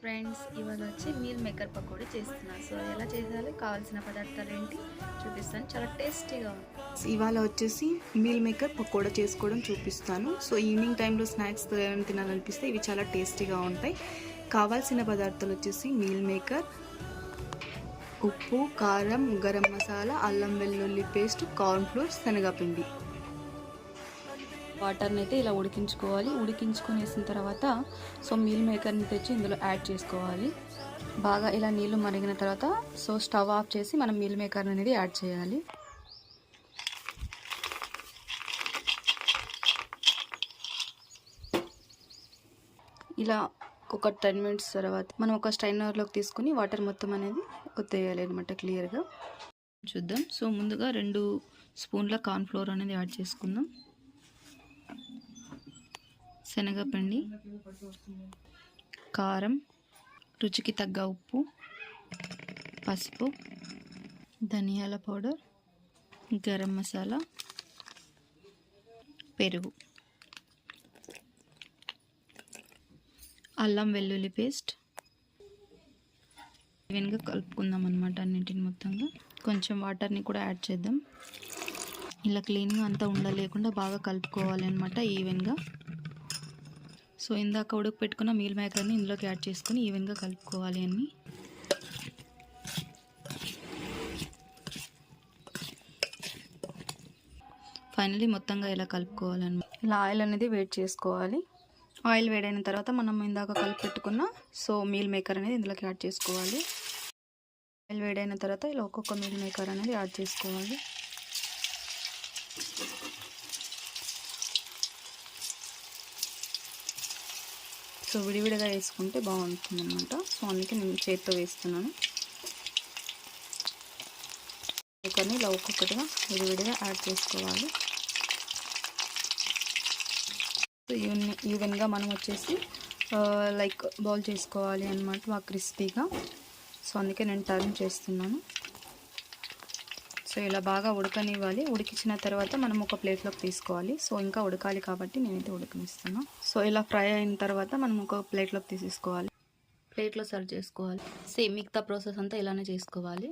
Friends, ఇవాళ వచ్చి meal maker pakodi చేస్తున్నాను. సో ఎలా చేయాలి, కావాల్సిన పదార్థాలు ఏంటి చూపిస్తాను. చాలా టేస్టీగా ఉంది. ఇవాళ వచ్చేసి మీల్ మేకర్ పకోడా చేసుకోవడం చూపిస్తాను. సో ఈవినింగ్ టైంలో స్నాక్స్ ఏమైనా తినాలనిపిస్తే ఇవి చాలా టేస్టీగా ఉంటాయి. కావాల్సిన పదార్థాలు వచ్చేసి మీల్ మేకర్, ఉప్పు, కారం, గరం మసాలా, అల్లం వెల్లుల్లి పేస్ట్, కార్న్ఫ్లోర్, శనగపిండి. వాటర్ని అయితే ఇలా ఉడికించుకోవాలి. ఉడికించుకునేసిన తర్వాత సో మీల్ మేకర్ని తెచ్చి ఇందులో యాడ్ చేసుకోవాలి. బాగా ఇలా నీళ్లు మరిగిన తర్వాత సో స్టవ్ ఆఫ్ చేసి మనం మీల్ మేకర్ అనేది యాడ్ చేయాలి. ఇలా ఒక 10 మినిట్స్ తర్వాత మనం ఒక స్ట్రైనర్లోకి తీసుకుని వాటర్ మొత్తం అనేది ఒత్తేయాలి అనమాట క్లియర్గా. చూద్దాం. సో ముందుగా 2 స్పూన్ల కార్న్ఫ్లోర్ అనేది యాడ్ చేసుకుందాం. శనగపిండి, కారం, రుచికి తగ్గ ఉప్పు, పసుపు, ధనియాల పౌడర్, గరం మసాలా, పెరుగు, అల్లం వెల్లుల్లి పేస్ట్. ఈవెన్గా కలుపుకుందాం అన్నమాట అన్నింటిని మొత్తంగా. కొంచెం వాటర్ని కూడా యాడ్ చేద్దాం. ఇలా క్లీన్గా అంతా ఉండలేకుండా బాగా కలుపుకోవాలి అనమాట ఈవెన్గా. సో ఇందాక ఉడుకు పెట్టుకున్న మీల్ మేకర్ని ఇందులోకి యాడ్ చేసుకుని ఈవెన్గా కలుపుకోవాలి అన్ని. ఫైనలీ మొత్తంగా ఇలా కలుపుకోవాలన్నమాట. ఇలా ఆయిల్ అనేది వేడి చేసుకోవాలి. ఆయిల్ వేడైన తర్వాత మనం ఇందాక కలిపి పెట్టుకున్న సో మీల్ మేకర్ అనేది ఇందులోకి యాడ్ చేసుకోవాలి. ఆయిల్ వేడైన తర్వాత ఇలా ఒక్కొక్క మీల్ మేకర్ అనేది యాడ్ చేసుకోవాలి. సో విడివిడిగా వేసుకుంటే బాగుంటుంది అనమాట. సో అందుకే నేను చేతితో వేస్తున్నాను. మేకర్ని ఇలా ఒక్కొక్కటిగా విడివిడిగా యాడ్ చేసుకోవాలి. సో ఈవెన్గా మనం వచ్చేసి లైక్ బౌల్ చేసుకోవాలి అనమాట, బాగా క్రిస్పీగా. సో అందుకే నేను టర్న్ చేస్తున్నాను. సో ఇలా బాగా ఉడకనివ్వాలి. ఉడికించిన తర్వాత మనం ఒక ప్లేట్లోకి తీసుకోవాలి. సో ఇంకా ఉడకాలి కాబట్టి నేనైతే ఉడకనిస్తున్నాను. సో ఇలా ఫ్రై అయిన తర్వాత మనం ఒక ప్లేట్లోకి తీసేసుకోవాలి. ప్లేట్లో సర్వ్ చేసుకోవాలి. సేమ్ మిగతా ప్రాసెస్ అంతా ఇలానే చేసుకోవాలి.